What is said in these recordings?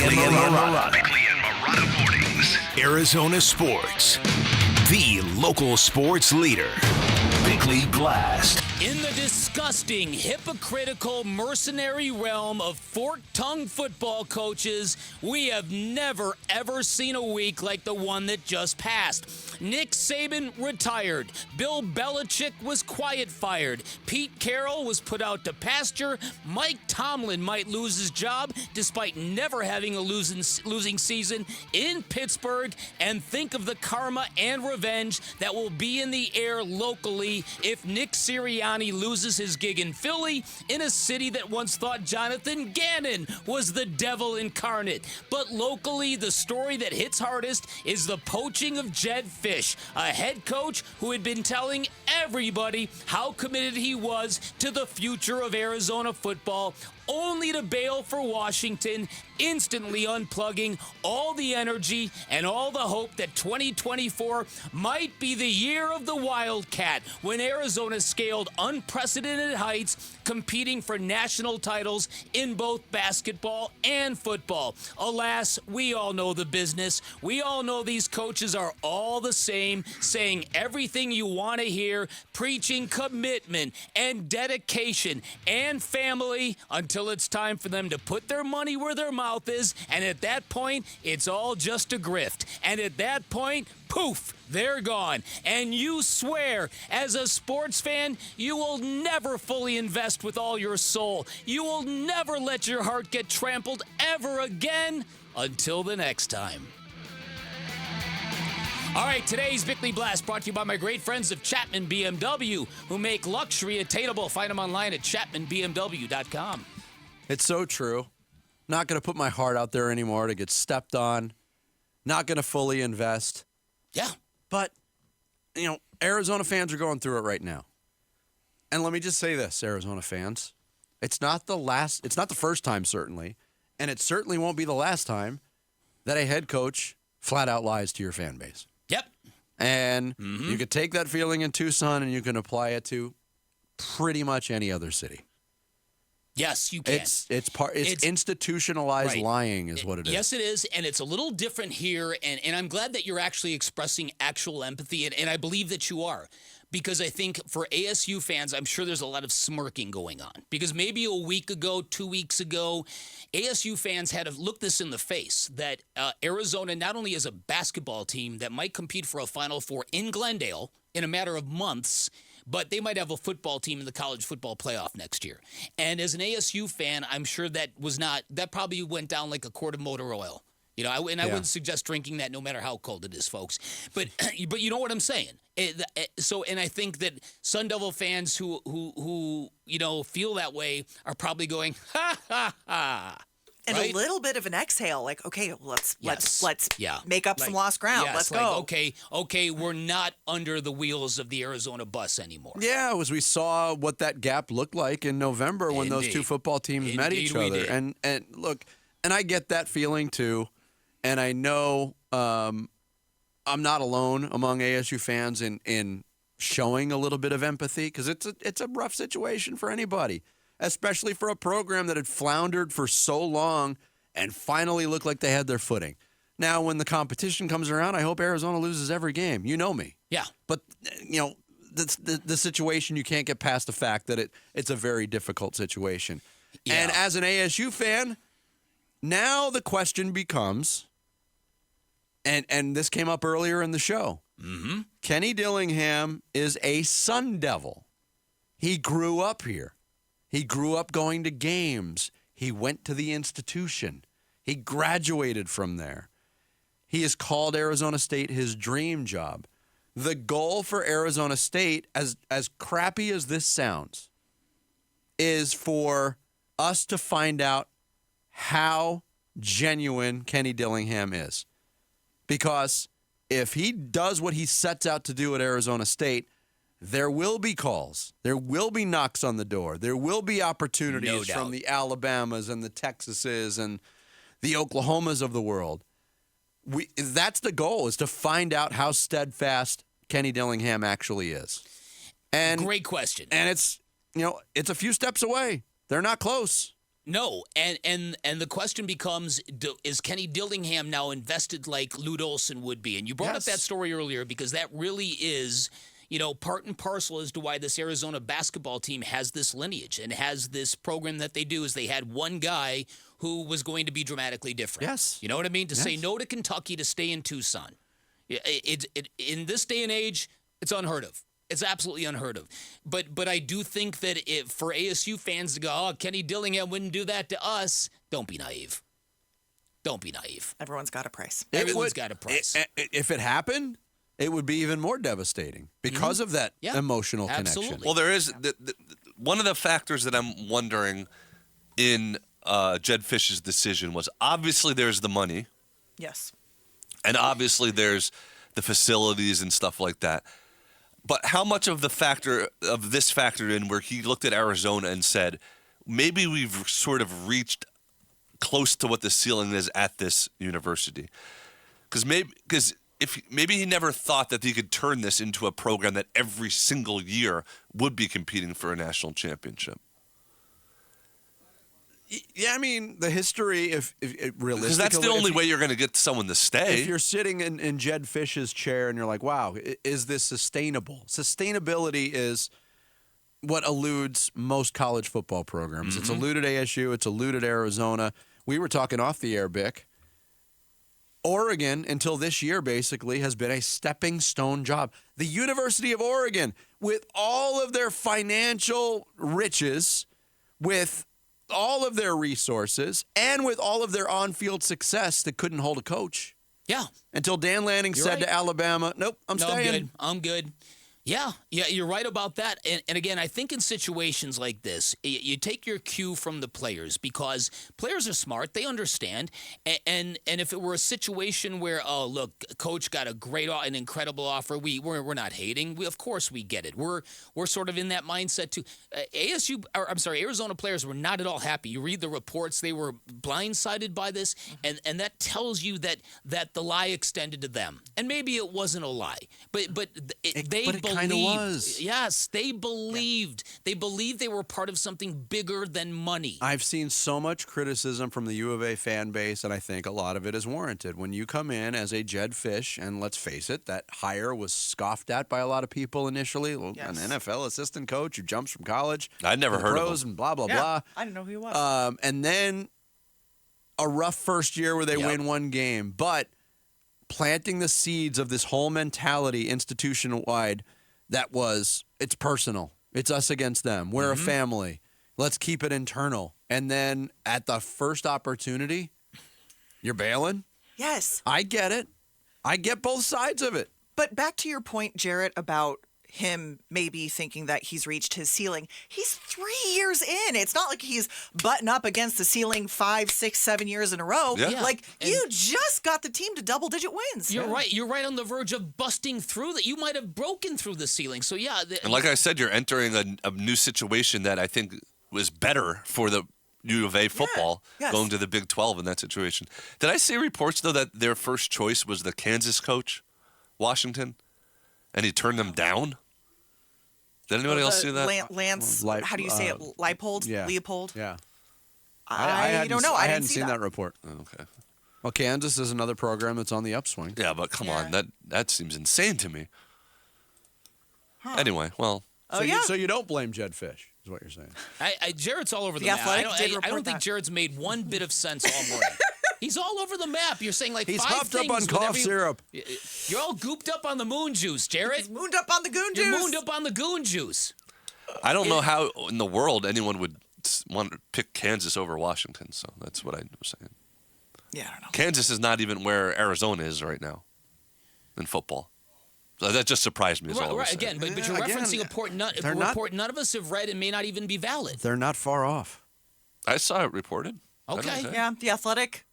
Bickley and Marotta. Bickley and Marotta Mornings. Arizona Sports. The local sports leader. Bickley Blast. In the disgusting, hypocritical, mercenary realm of fork-tongued football coaches, we have never, ever seen a week like the one that just passed. Nick Saban retired. Bill Belichick was quiet-fired. Pete Carroll was put out to pasture. Mike Tomlin might lose his job despite never having a losing season in Pittsburgh. And think of the karma and revenge that will be in the air locally if Nick Sirianni loses his gig in Philly, in a city that once thought Jonathan Gannon was the devil incarnate. But locally, the story that hits hardest is the poaching of Jedd Fisch, a head coach who had been telling everybody how committed he was to the future of Arizona football, only to bail for Washington, instantly unplugging all the energy and all the hope that 2024 might be the year of the Wildcat, when Arizona scaled unprecedented heights, competing for national titles in both basketball and football. Alas, we all know the business. We all know these coaches are all the same, saying everything you want to hear, preaching commitment and dedication and family until it's time for them to put their money where their mouth is, and at that point, it's all just a grift. And at that point, poof, they're gone. And you swear, as a sports fan, you will never fully invest with all your soul. You will never let your heart get trampled ever again until the next time. All right, today's Bickley Blast brought to you by my great friends of Chapman BMW, who make luxury attainable. Find them online at chapmanbmw.com. It's so true. Not going to put my heart out there anymore to get stepped on. Not going to fully invest. Yeah. But, Arizona fans are going through it right now. And let me just say this, Arizona fans. It's not the first time, certainly, and it certainly won't be the last time that a head coach flat out lies to your fan base. Yep. And you could take that feeling in Tucson and you can apply it to pretty much any other city. Yes, you can. It's institutionalized lying is what it is. Yes, it is, and it's a little different here, and I'm glad that you're actually expressing actual empathy, and I believe that you are, because I think for ASU fans, I'm sure there's a lot of smirking going on, because maybe a week ago, 2 weeks ago, ASU fans had to look this in the face, that Arizona not only is a basketball team that might compete for a Final Four in Glendale in a matter of months, but they might have a football team in the college football playoff next year. And as an ASU fan, I'm sure that probably went down like a quart of motor oil. I wouldn't suggest drinking that no matter how cold it is, folks. But you know what I'm saying. And I think that Sun Devil fans who feel that way are probably going, ha ha ha. And right? A little bit of an exhale, like, okay, let's make up some like, lost ground. Yes, let's go. Like, okay, we're not under the wheels of the Arizona bus anymore. Yeah, as we saw what that gap looked like in November when those two football teams met each other. And look, and I get that feeling too. And I know I'm not alone among ASU fans in showing a little bit of empathy, because it's a rough situation for anybody, especially for a program that had floundered for so long and finally looked like they had their footing. Now, when the competition comes around, I hope Arizona loses every game. You know me. Yeah. But, the situation, you can't get past the fact that it's a very difficult situation. Yeah. And as an ASU fan, now the question becomes, and this came up earlier in the show, Kenny Dillingham is a Sun Devil. He grew up here. He grew up going to games. He went to the institution. He graduated from there. He has called Arizona State his dream job. The goal for Arizona State, as crappy as this sounds, is for us to find out how genuine Kenny Dillingham is. Because if he does what he sets out to do at Arizona State, there will be calls. There will be knocks on the door. There will be opportunities from the Alabamas and the Texases and the Oklahomas of the world. That's the goal, is to find out how steadfast Kenny Dillingham actually is. And great question. And it's a few steps away. They're not close. No, and the question becomes, is Kenny Dillingham now invested like Lute Olson would be? And you brought up that story earlier because that really is, part and parcel as to why this Arizona basketball team has this lineage and has this program that they do is they had one guy who was going to be dramatically different. Yes. You know what I mean? To say no to Kentucky, to stay in Tucson. In this day and age, it's unheard of. It's absolutely unheard of. But I do think that for ASU fans to go, oh, Kenny Dillingham wouldn't do that to us, don't be naive. Don't be naive. Everyone's got a price. Everyone's got a price. If it happened, it would be even more devastating because of that emotional connection. Well, there is one of the factors that I'm wondering in Jedd Fisch's decision was obviously there's the money. Yes. And obviously there's the facilities and stuff like that. But how much of this factored in where he looked at Arizona and said, maybe we've sort of reached close to what the ceiling is at this university? Because maybe he never thought that he could turn this into a program that every single year would be competing for a national championship. Yeah, I mean, the history, if realistically... Because that's the only way you're going to get someone to stay. If you're sitting in Jedd Fisch's chair and you're like, wow, is this sustainable? Sustainability is what eludes most college football programs. It's eluded ASU. It's eluded Arizona. We were talking off the air, Bick. Oregon, until this year, basically, has been a stepping stone job. The University of Oregon, with all of their financial riches, with all of their resources, and with all of their on-field success that couldn't hold a coach. Yeah. Until Dan Lanning said to Alabama, nope, I'm staying. I'm good. Yeah, you're right about that. And again, I think in situations like this, you take your cue from the players because players are smart. They understand. And if it were a situation where, oh, look, coach got an incredible offer, we're not hating. Of course we get it. We're sort of in that mindset too. Arizona players were not at all happy. You read the reports, they were blindsided by this, and that tells you that the lie extended to them. And maybe it wasn't a lie, but they kind of was. Yes, they believed. Yeah. They believed they were part of something bigger than money. I've seen so much criticism from the U of A fan base, and I think a lot of it is warranted. When you come in as a Jedd Fisch, and let's face it, that hire was scoffed at by a lot of people initially. An NFL assistant coach who jumps from college. I'd never heard of him. And blah, blah, blah. I didn't know who he was. And then a rough first year where they win one game. But planting the seeds of this whole mentality institution-wide it's personal. It's us against them. We're a family. Let's keep it internal. And then at the first opportunity, you're bailing? Yes. I get it. I get both sides of it. But back to your point, Jarrett, about him maybe thinking that he's reached his ceiling. He's 3 years in. It's not like he's butting up against the ceiling 5, 6, 7 years in a row. Yeah. Like, you just got the team to double-digit wins. You're right. You're right on the verge of busting through that. You might have broken through the ceiling. So, yeah. And like I said, you're entering a new situation that I think was better for the U of A football going to the Big 12 in that situation. Did I see reports, though, that their first choice was the Kansas coach, Washington, and he turned them down? Did anybody else see that? Lance, how do you say it? Leipold? Yeah. Leopold? Yeah. I don't know. I I hadn't didn't see seen that report. Oh, okay. Well, Kansas is another program that's on the upswing. Yeah, but come on. That seems insane to me. Anyway, well. So you don't blame Jedd Fisch, is what you're saying. Jarrett's all over the map. I don't think Jarrett's made one bit of sense all morning. He's all over the map. You're saying like he's five things. He's hopped up on cough syrup. You're all gooped up on the moon juice, Jarrett. He's mooned up on the goon juice. You're mooned up on the goon juice. I don't know how in the world anyone would want to pick Kansas over Washington, so that's what I was saying. Yeah, I don't know. Kansas is not even where Arizona is right now in football. So that just surprised me. Right, again, but you're referencing a report none of us have read and may not even be valid. They're not far off. I saw it reported. Okay. Yeah, The Athletic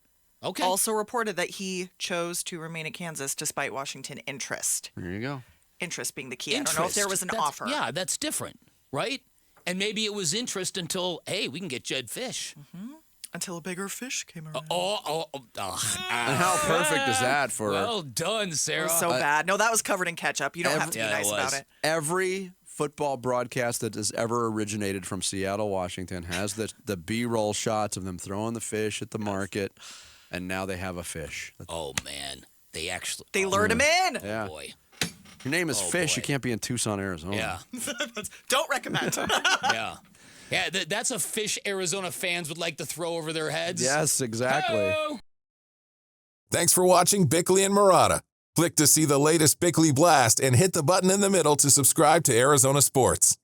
Okay. Also reported that he chose to remain at Kansas despite Washington interest. There you go. Interest being the key. I don't know if there was an offer. Yeah, that's different, right? And maybe it was interest until, hey, we can get Jedd Fisch. Mm-hmm. Until a bigger fish came around. And how perfect is that for... Well done, Sarah. It was so bad. No, that was covered in ketchup. You don't have to be nice about it. Every football broadcast that has ever originated from Seattle, Washington has the B-roll shots of them throwing the fish at the market, and now they have a fish. Oh, man. They lured him in. Yeah. Oh, boy. Your name is Fish. boy. You can't be in Tucson, Arizona. Yeah. Don't recommend. Yeah. Yeah, that's a fish Arizona fans would like to throw over their heads. Yes, exactly. Oh! Thanks for watching Bickley and Murata. Click to see the latest Bickley Blast and hit the button in the middle to subscribe to Arizona Sports.